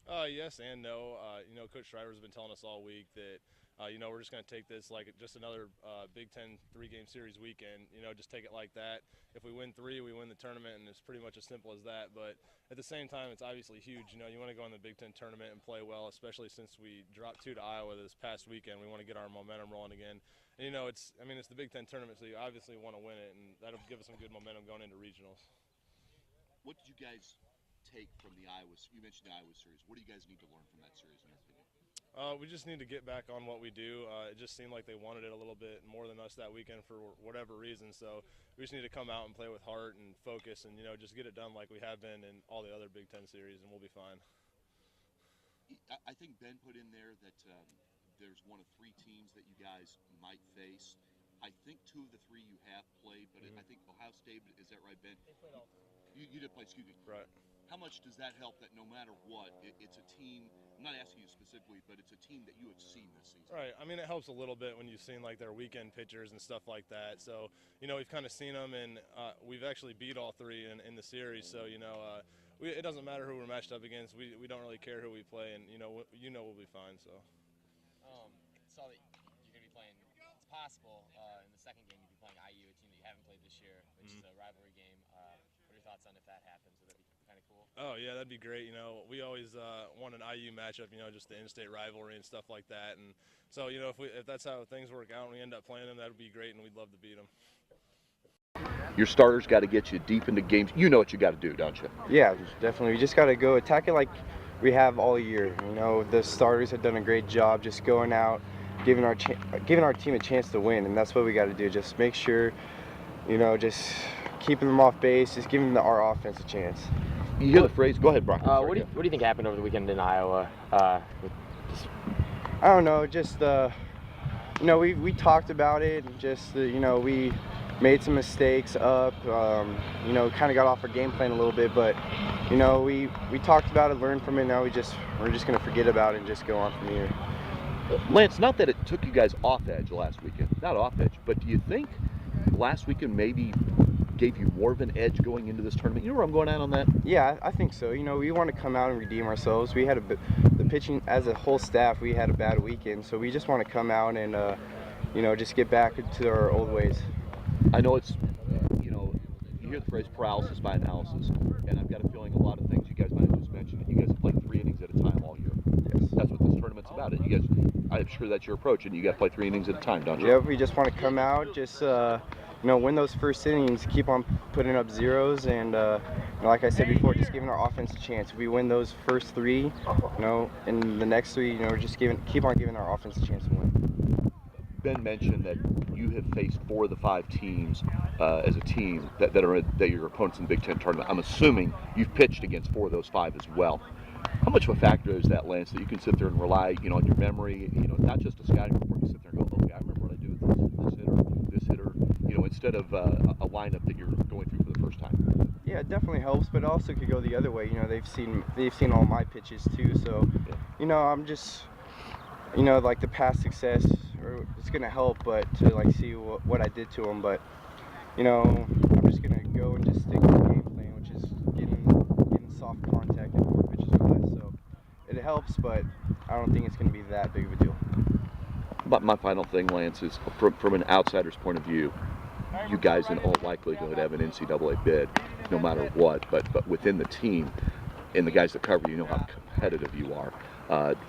Yes and no. Coach Schreiber's been telling us all week that, we're just going to take this like just another Big Ten three-game series weekend. Just take it like that. If we win three, we win the tournament, and it's pretty much as simple as that. But at the same time, it's obviously huge. You want to go in the Big Ten tournament and play well, especially since we dropped two to Iowa this past weekend. We want to get our momentum rolling again. And, it's the Big Ten tournament, so you obviously want to win it, and that'll give us some good momentum going into regionals. What did you guys take from the Iowa? You mentioned the Iowa series. What do you guys need to learn from that series, in your opinion? We just need to get back on what we do. It just seemed like they wanted it a little bit more than us that weekend for whatever reason. So we just need to come out and play with heart and focus, and just get it done like we have been in all the other Big Ten series, and we'll be fine. I think Ben put in there that there's one of three teams that you guys might face. I think two of the three you have played, but I think Ohio State, is that right, Ben? They played all three. You did play, excuse me. Right. How much does that help that no matter what, it's a team, I'm not asking you specifically, but it's a team that you have seen this season? Right. I mean, it helps a little bit when you've seen like their weekend pitchers and stuff like that. So, we've kind of seen them, and we've actually beat all three in the series. So, it doesn't matter who we're matched up against. We don't really care who we play, and we'll be fine. So. Saw that you're going to be playing. It's possible in the second game you'd be playing IU, a team that you haven't played this year, which is a rivalry game. What are your thoughts on if that happens? Would that be kind of cool? Oh yeah, that'd be great. We always want an IU matchup. Just the in-state rivalry and stuff like that. And so if that's how things work out and we end up playing them, that would be great, and we'd love to beat them. Your starters got to get you deep into games. You know what you got to do, don't you? Yeah, definitely. We just got to go attack it like we have all year. The starters have done a great job just going out, giving our team a chance to win, and that's what we got to do. Just make sure, just keeping them off base, just giving our offense a chance. You hear the phrase? Go ahead, Brock. What do you think happened over the weekend in Iowa? I don't know. Just we talked about it. Just we made some mistakes up. Kind of got off our game plan a little bit, but we talked about it, learned from it. Now we're just gonna forget about it and just go on from here. Lance, not that it took you guys off edge last weekend, not off edge, but do you think last weekend maybe gave you more of an edge going into this tournament? You know where I'm going at on that? Yeah, I think so. We want to come out and redeem ourselves. We had the pitching as a whole staff. We had a bad weekend, so we just want to come out and just get back to our old ways. I know it's you hear the phrase paralysis by analysis, and I've got a feeling a lot of things you guys might have just mentioned. You guys have played 3 innings at a time all year. Yes. That's what this tournament's about. You guys, I'm sure that's your approach, and you got to play 3 innings at a time, don't you? Yeah, we just want to come out, just win those first innings, keep on putting up zeros, and like I said before, just giving our offense a chance. If we win those first 3, and the next 3, we're just keep on giving our offense a chance to win. Ben mentioned that you have faced 4 of the 5 teams as a team that are your opponents in the Big Ten tournament. I'm assuming you've pitched against 4 of those 5 as well. How much of a factor is that, Lance, that you can sit there and rely, on your memory, not just a scouting report, you sit there and go, okay, I remember what I do with this hitter, instead of a lineup that you're going through for the first time? Yeah, it definitely helps, but it also could go the other way. They've seen all my pitches too, so I'm just like the past success, it's gonna help, but to see what I did to them. But I'm just gonna go and just stick to the game plan, which is getting soft contact and 4 pitches or less. So it helps, but I don't think it's gonna be that big of a deal. But my final thing, Lance, is from an outsider's point of view, you guys in all likelihood have an NCAA bid, no matter what. But within the team, and the guys that cover you know how competitive you are.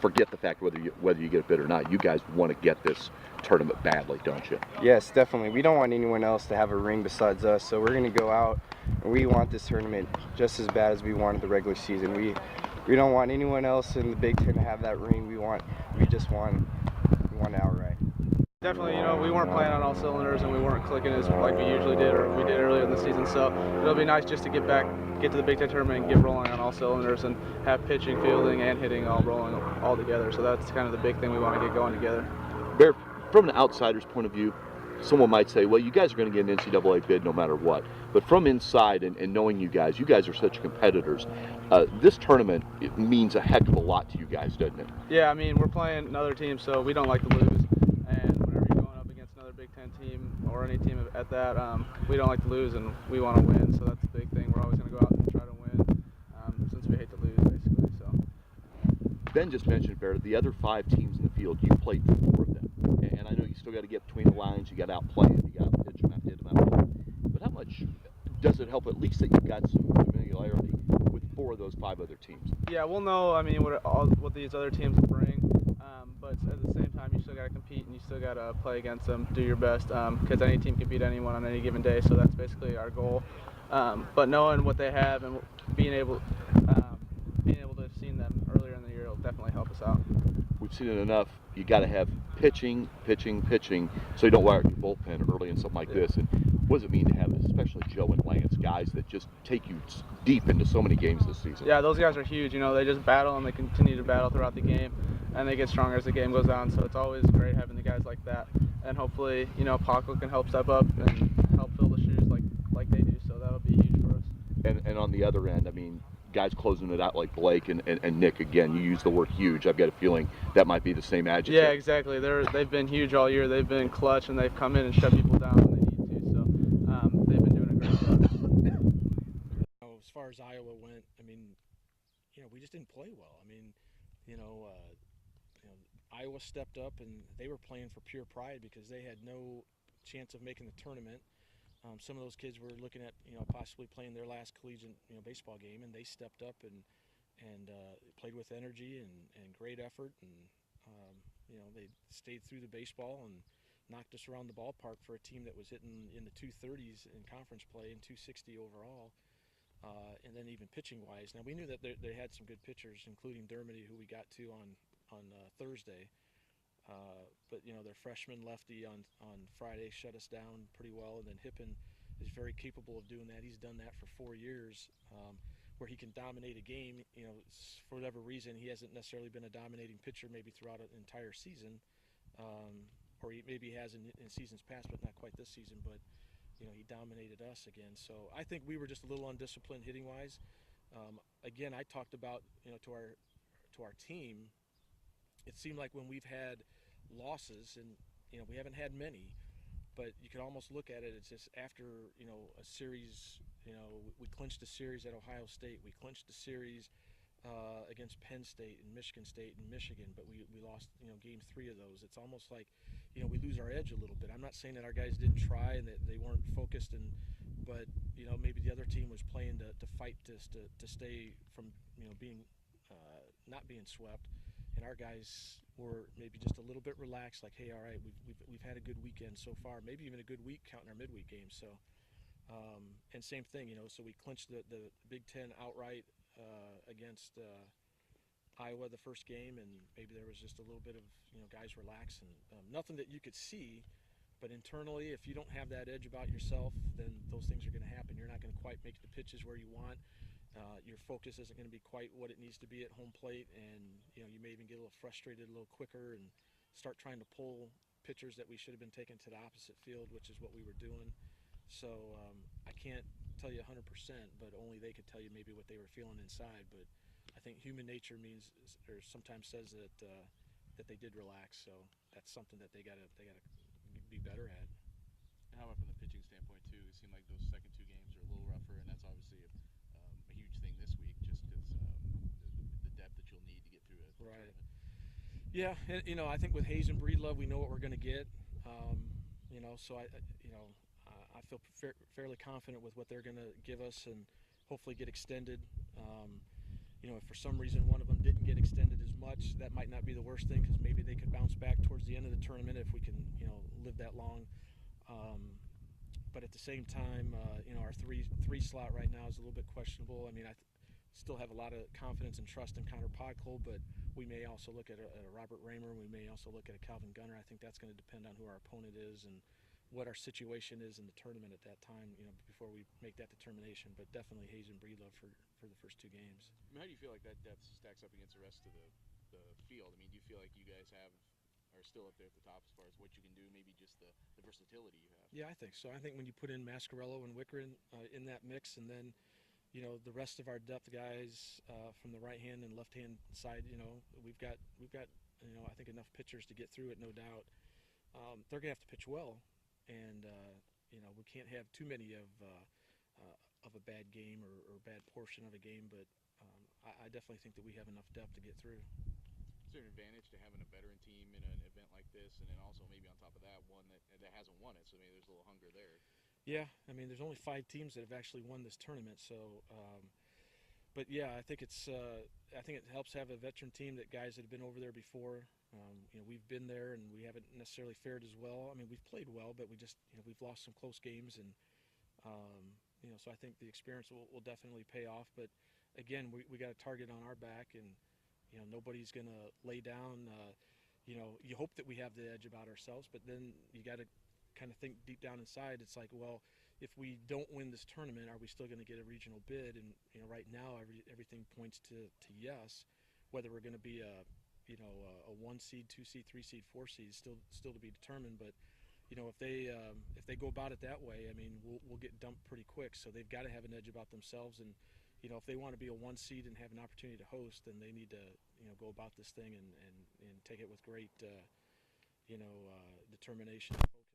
Forget the fact whether you get a bid or not. You guys want to get this tournament badly, don't you? Yes, definitely. We don't want anyone else to have a ring besides us, so we're going to go out and we want this tournament just as bad as we wanted the regular season. We don't want anyone else in the Big Ten to have that ring. We just want it outright. Definitely, we weren't playing on all cylinders and we weren't clicking as like we usually did or we did earlier in the season. So it'll be nice just to get to the Big Ten tournament and get rolling on all cylinders and have pitching, fielding, and hitting all rolling all together. So that's kind of the big thing we want to get going together. Barrett, from an outsider's point of view, someone might say, well, you guys are going to get an NCAA bid no matter what. But from inside and knowing you guys are such competitors, this tournament, it means a heck of a lot to you guys, doesn't it? Yeah, I mean, we're playing another team, so we don't like to lose. And whenever you're going up against another Big Ten team or any team at that, we don't like to lose and we want to win. So that's the big thing. We're always going to go out and try to win since we hate to lose, basically. So. Ben just mentioned, Barrett, the other 5 teams in the field, you played 4 of them. And I know you still got to get between the lines, you got to outplay them, you got to hit them out. But how much does it help, at least, that you've got some familiarity with 4 of those 5 other teams? Yeah, we'll know, I mean, what these other teams will bring. But at the same time, you still got to compete and you still got to play against them, do your best, because any team can beat anyone on any given day, so that's basically our goal. But knowing what they have and being able to have seen them earlier in the year will definitely help us out. We've seen it enough. You got to have pitching, so you don't wire your bullpen early in something like this. And what does it mean to have, especially Joe and Lance, guys that just take you deep into so many games this season? Yeah, those guys are huge. You know, they just battle and they continue to battle throughout the game, and they get stronger as the game goes on. So it's always great having the guys like that. And hopefully, you know, Paco can help step up and help fill the shoes like they do. So that'll be huge for us. And on the other end, I mean, guys closing it out like Blake and Nick, again, you use the word huge. I've got a feeling that might be the same adjective. Yeah, exactly. They've been huge all year. They've been clutch, and they've come in and shut people down when they need to. So they've been doing a great job. As far as Iowa went, I mean, you know, we just didn't play well. I mean, Iowa stepped up, and they were playing for pure pride because they had no chance of making the tournament. Some of those kids were looking at, you know, possibly playing their last collegiate, you know, baseball game, and they stepped up and played with energy and great effort, and you know, they stayed through the baseball and knocked us around the ballpark for a team that was hitting in the 230s in conference play and 260 overall, and then even pitching wise. Now we knew that they had some good pitchers, including Dermody, who we got to on Thursday. But you know, their freshman lefty on Friday shut us down pretty well, and then Hippen is very capable of doing that. He's done that for 4 years, where he can dominate a game. You know, for whatever reason, he hasn't necessarily been a dominating pitcher maybe throughout an entire season, or he maybe has in seasons past, but not quite this season. But you know, he dominated us again. So I think we were just a little undisciplined hitting wise. Again, I talked about, you know, to our team. It seemed like when we've had losses, and you know, we haven't had many, but you could almost look at it as just after, you know, a series. You know, we clinched a series at Ohio State. We clinched a series against Penn State and Michigan State and Michigan, but we lost, you know, game 3 of those. It's almost like, you know, we lose our edge a little bit. I'm not saying that our guys didn't try and that they weren't focused, but you know, maybe the other team was playing to fight to stay from, you know, being not being swept. And our guys were maybe just a little bit relaxed, like, hey, all right, we've had a good weekend so far, maybe even a good week counting our midweek games. So, and same thing, you know, so we clinched the Big Ten outright against Iowa the first game, and maybe there was just a little bit of, you know, guys relaxing. Nothing that you could see, but internally, if you don't have that edge about yourself, then those things are going to happen. You're not going to quite make the pitches where you want. Your focus isn't going to be quite what it needs to be at home plate, and you know, you may even get a little frustrated a little quicker and start trying to pull pitchers that we should have been taking to the opposite field, which is what we were doing. So I can't tell you 100%, but only they could tell you maybe what they were feeling inside. But I think human nature means, or sometimes says that they did relax. So that's something that they gotta be better at. And how about from the pitching standpoint too? It seemed like those second 2 games are a little rougher, and that's obviously a huge thing this week, just because the depth that you'll need to get through a tournament. Yeah, and, you know, I think with Hayes and Breedlove, we know what we're going to get. You know, so I feel fairly confident with what they're going to give us, and hopefully get extended. You know, if for some reason one of them didn't get extended as much, that might not be the worst thing, because maybe they could bounce back towards the end of the tournament if we can, you know, live that long. But at the same time, you know, our three slot right now is a little bit questionable. I mean, I still have a lot of confidence and trust in Connor Podkol, but we may also look at a Robert Raymer. We may also look at a Calvin Gunner. I think that's going to depend on who our opponent is and what our situation is in the tournament at that time, you know, before we make that determination. But definitely Hayes and Breedlove for the first 2 games. I mean, how do you feel like that depth stacks up against the rest of the field? I mean, do you feel like you guys are still up there at the top as far as what you can do, maybe just the versatility you have? Yeah, I think so. I think when you put in Mascarello and Wicker in that mix, and then, you know, the rest of our depth guys from the right hand and left hand side, you know, we've got you know, I think enough pitchers to get through it, no doubt. They're gonna have to pitch well, and you know, we can't have too many of a bad game or bad portion of a game, but I definitely think that we have enough depth to get through. Is there an advantage to having a veteran team in an event like this, and then also maybe on top of that, one that hasn't won it, so maybe there's a little hunger there? Yeah, I mean, there's only 5 teams that have actually won this tournament, so. But yeah, I think it helps to have a veteran team, that guys that have been over there before. We've been there and we haven't necessarily fared as well. I mean, we've played well, but we've lost some close games, and so I think the experience will definitely pay off. But again, we got a target on our back, and nobody's gonna lay down. You hope that we have the edge about ourselves, but then you got to kind of think deep down inside. It's like, well, if we don't win this tournament, are we still going to get a regional bid? And right now, everything points to yes. Whether we're going to be a 1 seed, 2 seed, 3 seed, 4 seed, still to be determined. But if they go about it that way, I mean, we'll get dumped pretty quick. So they've got to have an edge about themselves. And if they want to be a 1 seed and have an opportunity to host, then they need to go about this thing and take it with great determination and focus.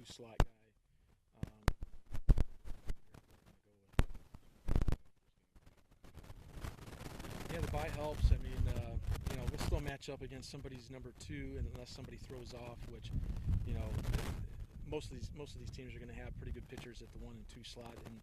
Slot guy. Yeah, the bye helps. I mean, we'll still match up against somebody's number 2, unless somebody throws off. Which, most of these teams are going to have pretty good pitchers at the 1 and 2 slot, and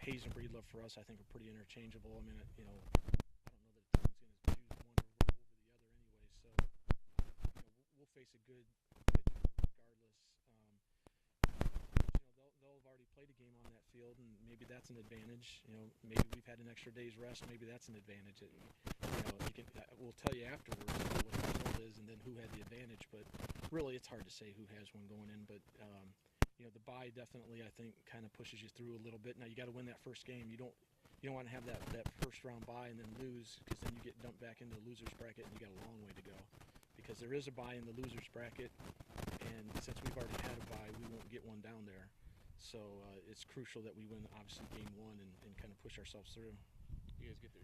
Hayes and Breedlove for us, I think, are pretty interchangeable. I mean, I don't know that a team's going to choose one over the other anyway. So, we'll face a good pitcher regardless. They'll have already played a game on that field, and maybe that's an advantage. Maybe we've had an extra day's rest. Maybe that's an advantage. We'll tell you afterwards what the result is, and then who had the advantage. But really, it's hard to say who has one going in. But the bye definitely, I think, kind of pushes you through a little bit. Now you got to win that first game. You don't want to have that first round bye and then lose, because then you get dumped back into the losers bracket, and you got a long way to go. Because there is a bye in the losers bracket, and since we've already had a bye, we won't get one down there. So it's crucial that we win, obviously, game 1 and kind of push ourselves through. You guys get the